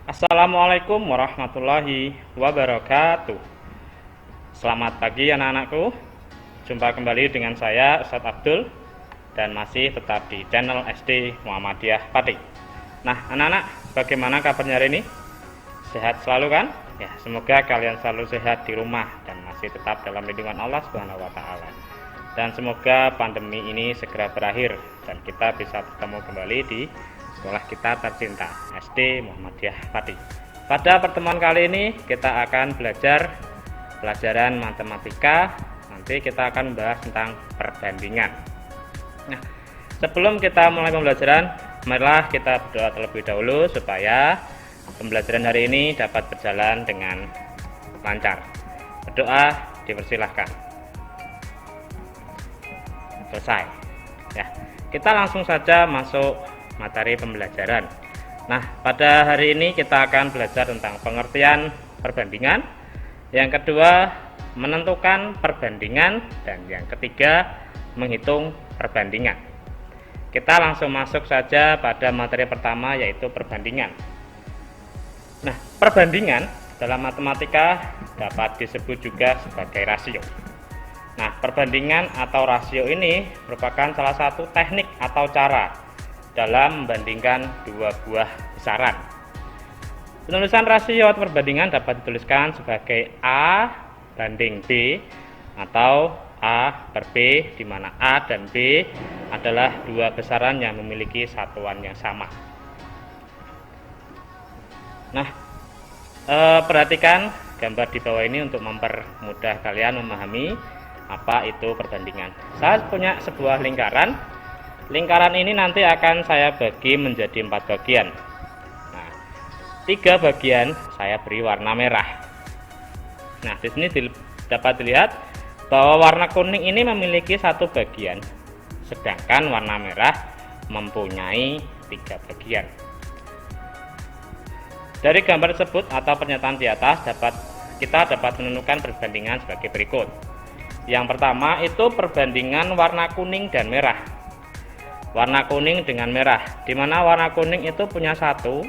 Assalamualaikum warahmatullahi wabarakatuh. Selamat pagi anak-anakku. Jumpa kembali dengan saya Ustadz Abdul dan masih tetap di channel SD Muhammadiyah Pati. Nah anak-anak, bagaimana kabarnya hari ini? Sehat selalu kan? Ya, semoga kalian selalu sehat di rumah dan masih tetap dalam lindungan Allah Subhanahu wa taala. Dan semoga pandemi ini segera berakhir dan kita bisa bertemu kembali di sekolah kita tercinta SD Muhammadiyah Pati. Pada pertemuan kali ini kita akan belajar pelajaran matematika. Nanti kita akan membahas tentang perbandingan. Nah, sebelum kita mulai pembelajaran, marilah kita berdoa terlebih dahulu supaya pembelajaran hari ini dapat berjalan dengan lancar. Berdoa dipersilahkan. Selesai ya, kita langsung saja masuk materi pembelajaran. Nah, pada hari ini kita akan belajar tentang pengertian perbandingan, yang kedua menentukan perbandingan, dan yang ketiga menghitung perbandingan. Kita langsung masuk saja pada materi pertama, yaitu perbandingan. Nah, perbandingan dalam matematika dapat disebut juga sebagai rasio. Nah, perbandingan atau rasio ini merupakan salah satu teknik atau cara dalam membandingkan dua buah besaran. Penulisan rasio atau perbandingan dapat dituliskan sebagai A banding B atau A per B, di mana A dan B adalah dua besaran yang memiliki satuan yang sama. Nah, perhatikan gambar di bawah ini untuk mempermudah kalian memahami apa itu perbandingan. Saya punya sebuah lingkaran. Lingkaran ini nanti akan saya bagi menjadi 4 bagian. Nah, 3 bagian saya beri warna merah. Nah, di sini dapat dilihat bahwa warna kuning ini memiliki 1 bagian, sedangkan warna merah mempunyai 3 bagian. Dari gambar tersebut atau pernyataan di atas kita dapat menentukan perbandingan sebagai berikut. Yang pertama itu perbandingan warna kuning dan merah. Warna kuning dengan merah, di mana warna kuning itu punya 1,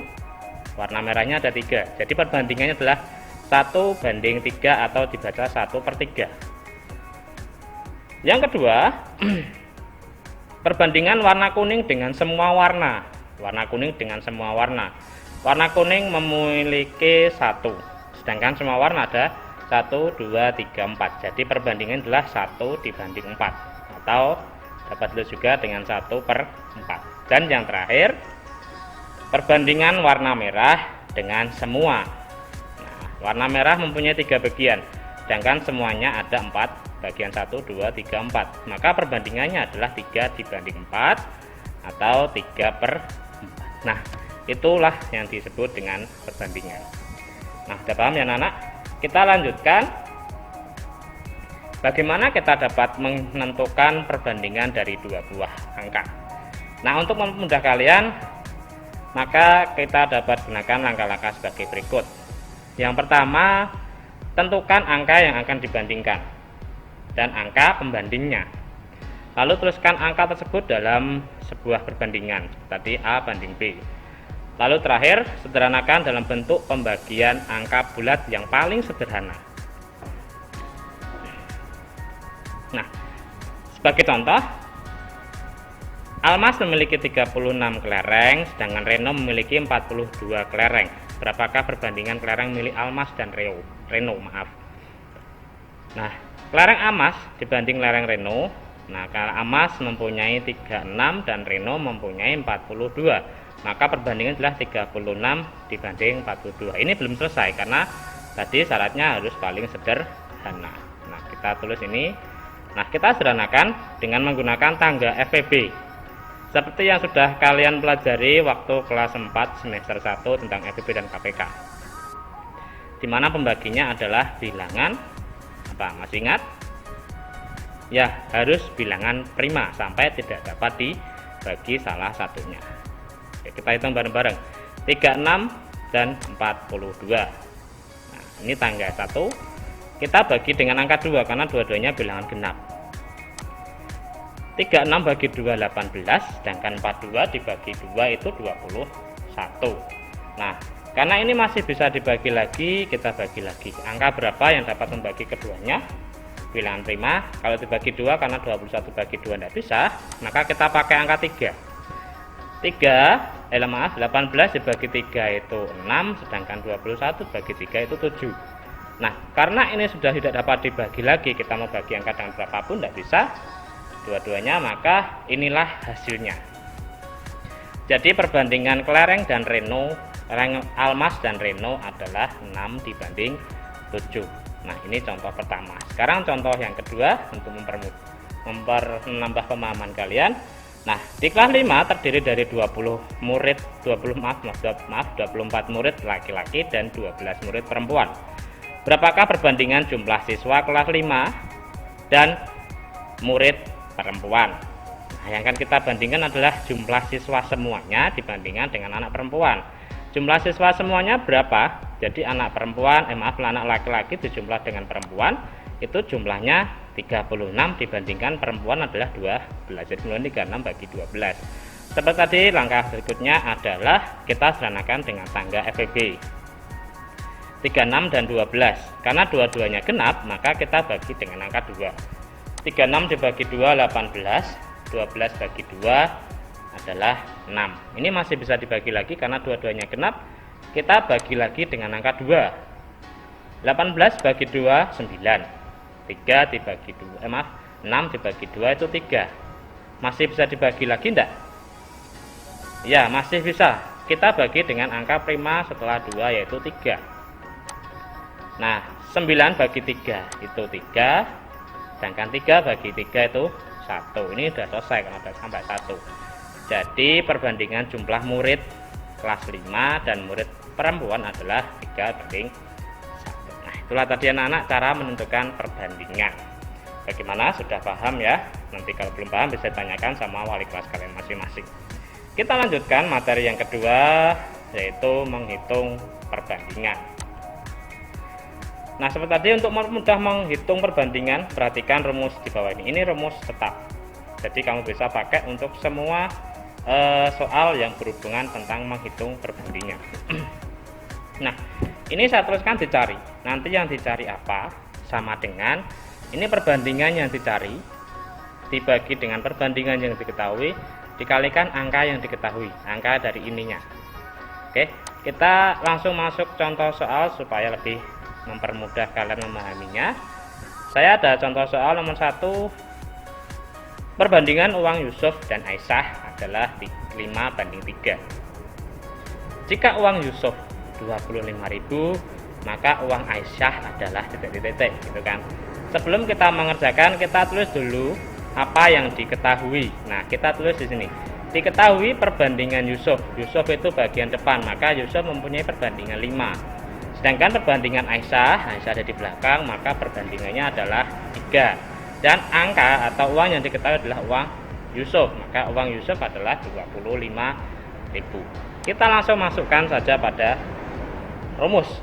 warna merahnya ada 3. Jadi perbandingannya adalah 1 banding 3 atau dibaca 1/3. Yang kedua, perbandingan warna kuning dengan semua warna. Warna kuning dengan semua warna. Warna kuning memiliki 1, sedangkan semua warna ada 1, 2, 3, 4. Jadi perbandingan adalah 1 dibanding 4 atau dapat ditulis juga dengan 1/4. Dan yang terakhir, perbandingan warna merah dengan semua. Nah, warna merah mempunyai 3 bagian, sedangkan semuanya ada 4 bagian, 1, 2, 3, 4. Maka perbandingannya adalah 3 dibanding 4 atau 3/4. Nah, itulah yang disebut dengan perbandingan. Nah, sudah paham ya anak-anak? Kita lanjutkan bagaimana kita dapat menentukan perbandingan dari dua buah angka. Nah, untuk mempermudah kalian, maka kita dapat gunakan langkah-langkah sebagai berikut. Yang pertama, tentukan angka yang akan dibandingkan dan angka pembandingnya. Lalu tuliskan angka tersebut dalam sebuah perbandingan, tadi A banding B. Lalu terakhir, sederhanakan dalam bentuk pembagian angka bulat yang paling sederhana. Nah, sebagai contoh, Almas memiliki 36 kelereng, sedangkan Reno memiliki 42 kelereng. Berapakah perbandingan kelereng milik Almas dan Reno? Nah, kelereng Almas dibanding kelereng Reno. Nah, kalau Almas mempunyai 36 dan Reno mempunyai 42. Maka perbandingan adalah 36 dibanding 42. Ini belum selesai karena tadi syaratnya harus paling sederhana. Nah, kita tulis ini. Nah, kita sederhanakan dengan menggunakan tangga FPB. Seperti yang sudah kalian pelajari waktu kelas 4 semester 1 tentang FPB dan KPK. Di mana pembaginya adalah bilangan apa? Masih ingat? Ya, harus bilangan prima sampai tidak dapat dibagi salah satunya. Oke, kita hitung bareng-bareng. 36 dan 42. Nah, ini tangga 1. Kita bagi dengan angka 2 karena dua-duanya bilangan genap. 36 bagi 2 18, sedangkan 42 dibagi 2 itu 21. Nah, Karena ini masih bisa dibagi lagi, kita bagi lagi. Angka berapa yang dapat membagi keduanya? Bilangan prima. Kalau dibagi 2 karena 21 bagi 2 tidak bisa, maka kita pakai angka 3. 18 dibagi 3 itu 6, sedangkan 21 bagi 3 itu 7. Nah, karena ini sudah tidak dapat dibagi lagi, kita mau bagi angka dengan berapapun tidak bisa dua-duanya, maka inilah hasilnya. Jadi perbandingan kelereng dan reno, kelereng almas dan reno adalah 6 dibanding 7. Nah, ini contoh pertama. Sekarang contoh yang kedua untuk menambah pemahaman kalian. Nah, di kelas 5 terdiri dari 24 murid laki-laki dan 12 murid perempuan. Berapakah perbandingan jumlah siswa kelas 5 dan murid perempuan? Nah, yang akan kita bandingkan adalah jumlah siswa semuanya dibandingkan dengan anak perempuan. Jumlah siswa semuanya berapa? Jadi anak laki-laki dijumlah dengan perempuan itu jumlahnya 36 dibandingkan perempuan adalah 12. Jadi 36 bagi 12. Seperti tadi, langkah berikutnya adalah kita sederhanakan dengan tangga FEB 36 dan 12. Karena dua-duanya genap, maka kita bagi dengan angka 2. 36 dibagi 2 18, 12 bagi 2 adalah 6. Ini masih bisa dibagi lagi karena dua-duanya genap. Kita bagi lagi dengan angka 2. 18 bagi 2 9. 3 dibagi 2, 6 dibagi 2 itu 3. Masih bisa dibagi lagi enggak? Ya, masih bisa. Kita bagi dengan angka prima setelah 2 yaitu 3. Nah, 9 bagi 3 itu 3. Sedangkan 3 bagi 3 itu 1. Ini sudah selesai karena sudah sampai 1. Jadi perbandingan jumlah murid kelas 5 dan murid perempuan adalah 3 banding 1. Nah, itulah tadi anak-anak cara menentukan perbandingan. Bagaimana? Sudah paham ya? Nanti kalau belum paham bisa ditanyakan sama wali kelas kalian masing-masing. Kita lanjutkan materi yang kedua, yaitu menghitung perbandingan. Nah, seperti tadi, untuk mudah menghitung perbandingan, perhatikan rumus di bawah ini. Ini rumus tetap. Jadi kamu bisa pakai untuk semua soal yang berhubungan tentang menghitung perbandingan. Nah, ini saya tuliskan dicari. Nanti yang dicari apa? Sama dengan ini perbandingan yang dicari dibagi dengan perbandingan yang diketahui dikalikan angka yang diketahui, angka dari ininya. Oke, kita langsung masuk contoh soal supaya lebih mempermudah kalian memahaminya. Saya ada contoh soal nomor 1. Perbandingan uang Yusuf dan Aisyah adalah 5 banding 3. Jika uang Yusuf 25.000, maka uang Aisyah adalah titik-titik, gitu kan. Sebelum kita mengerjakan, kita tulis dulu apa yang diketahui. Nah, kita tulis di sini. Diketahui perbandingan Yusuf. Yusuf itu bagian depan, maka Yusuf mempunyai perbandingan 5. Sedangkan perbandingan Aisyah ada di belakang, maka perbandingannya adalah 3. Dan angka atau uang yang diketahui adalah uang Yusuf, maka uang Yusuf adalah 25.000. Kita langsung masukkan saja pada rumus.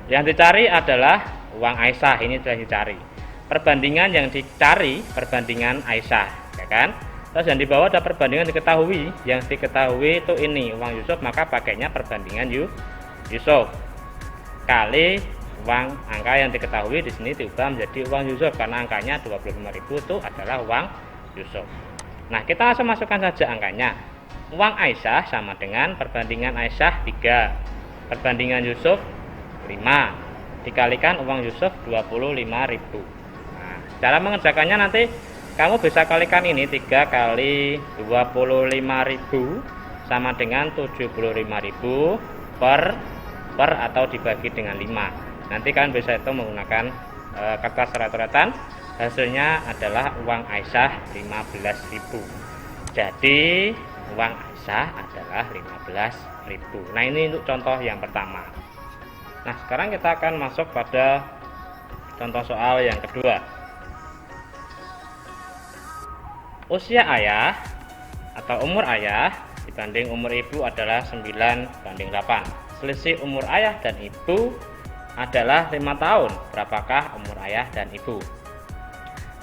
Yang dicari adalah uang Aisyah, ini sudah dicari. Perbandingan yang dicari perbandingan Aisyah, ya kan? Terus yang di bawah ada perbandingan diketahui. Yang diketahui itu ini uang Yusuf, maka pakainya perbandingan Yusuf kali uang angka yang diketahui di sini diubah menjadi uang Yusuf karena angkanya 25.000 itu adalah uang Yusuf. Nah, kita langsung masukkan saja angkanya. Uang Aisyah sama dengan perbandingan Aisyah 3, perbandingan Yusuf 5, dikalikan uang Yusuf 25.000. Nah, cara mengerjakannya nanti kamu bisa kalikan ini 3 kali 25.000 sama dengan 75.000 per atau dibagi dengan 5. Nanti kalian bisa itu menggunakan kertas coret-coretan. Hasilnya adalah uang Aisyah 15.000. Jadi uang Aisyah adalah 15.000. Nah, ini untuk contoh yang pertama. Nah, sekarang kita akan masuk pada contoh soal yang kedua. Usia ayah atau umur ayah dibanding umur ibu adalah 9 banding 8. Selisih umur ayah dan ibu adalah 5 tahun. Berapakah umur ayah dan ibu?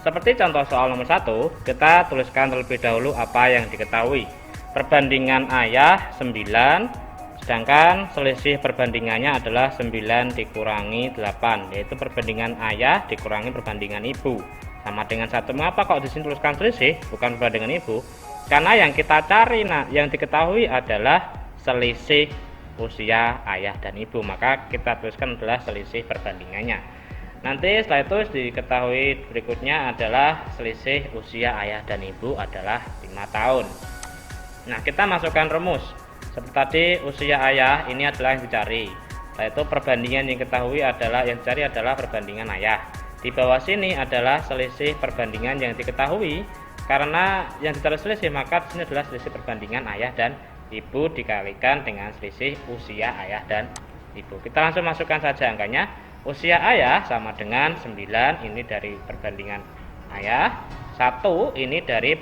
Seperti contoh soal nomor 1, kita tuliskan terlebih dahulu apa yang diketahui. Perbandingan ayah 9, Sedangkan selisih perbandingannya adalah 9 dikurangi 8, yaitu perbandingan ayah dikurangi perbandingan ibu. Sama dengan 1. Mengapa kok disini tuliskan selisih, bukan perbandingan ibu? Karena yang kita cari, yang diketahui adalah selisih usia ayah dan ibu. Maka kita tuliskan adalah selisih perbandingannya. Nanti setelah itu diketahui berikutnya adalah selisih usia ayah dan ibu adalah 5 tahun. Nah, kita masukkan rumus. Seperti tadi, usia ayah ini adalah yang dicari. Setelah itu perbandingan yang diketahui adalah yang dicari adalah perbandingan ayah. Di bawah sini adalah selisih perbandingan yang diketahui. Karena yang dicari selisih, maka di sini adalah selisih perbandingan ayah dan ibu dikalikan dengan selisih usia ayah dan ibu. Kita langsung masukkan saja angkanya. Usia ayah sama dengan 9, ini dari perbandingan ayah. 1 ini dari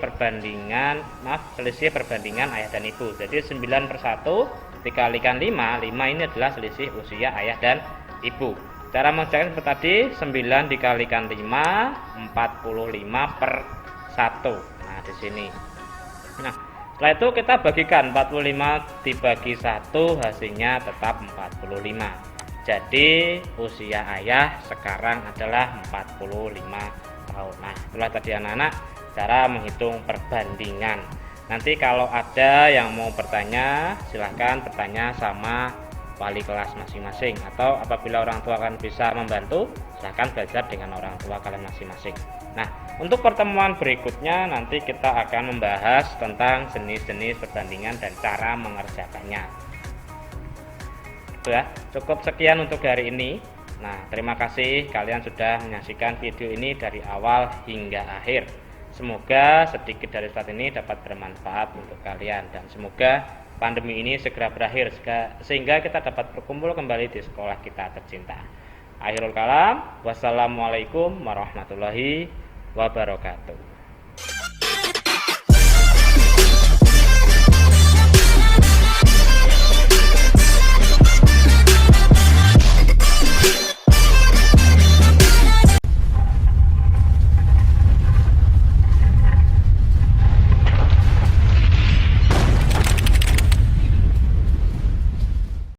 selisih perbandingan ayah dan ibu. Jadi 9/1 dikalikan 5 ini adalah selisih usia ayah dan ibu. Cara mengerjakan seperti tadi, 9 dikalikan 5, 45/1. Nah, di sini. Nah, setelah itu kita bagikan 45 dibagi 1, hasilnya tetap 45. Jadi usia ayah sekarang adalah 45 tahun. Nah, itulah tadi anak-anak cara menghitung perbandingan. Nanti kalau ada yang mau bertanya, silahkan bertanya sama wali kelas masing-masing, atau apabila orang tua kalian bisa membantu, silahkan belajar dengan orang tua kalian masing-masing. Nah, untuk pertemuan berikutnya nanti kita akan membahas tentang jenis-jenis perbandingan dan cara mengerjakannya. Ya, cukup sekian untuk hari ini. Nah, terima kasih kalian sudah menyaksikan video ini dari awal hingga akhir. Semoga sedikit dari saat ini dapat bermanfaat untuk kalian, dan semoga pandemi ini segera berakhir sehingga kita dapat berkumpul kembali di sekolah kita tercinta. Akhirul kalam, wassalamualaikum warahmatullahi wabarakatuh.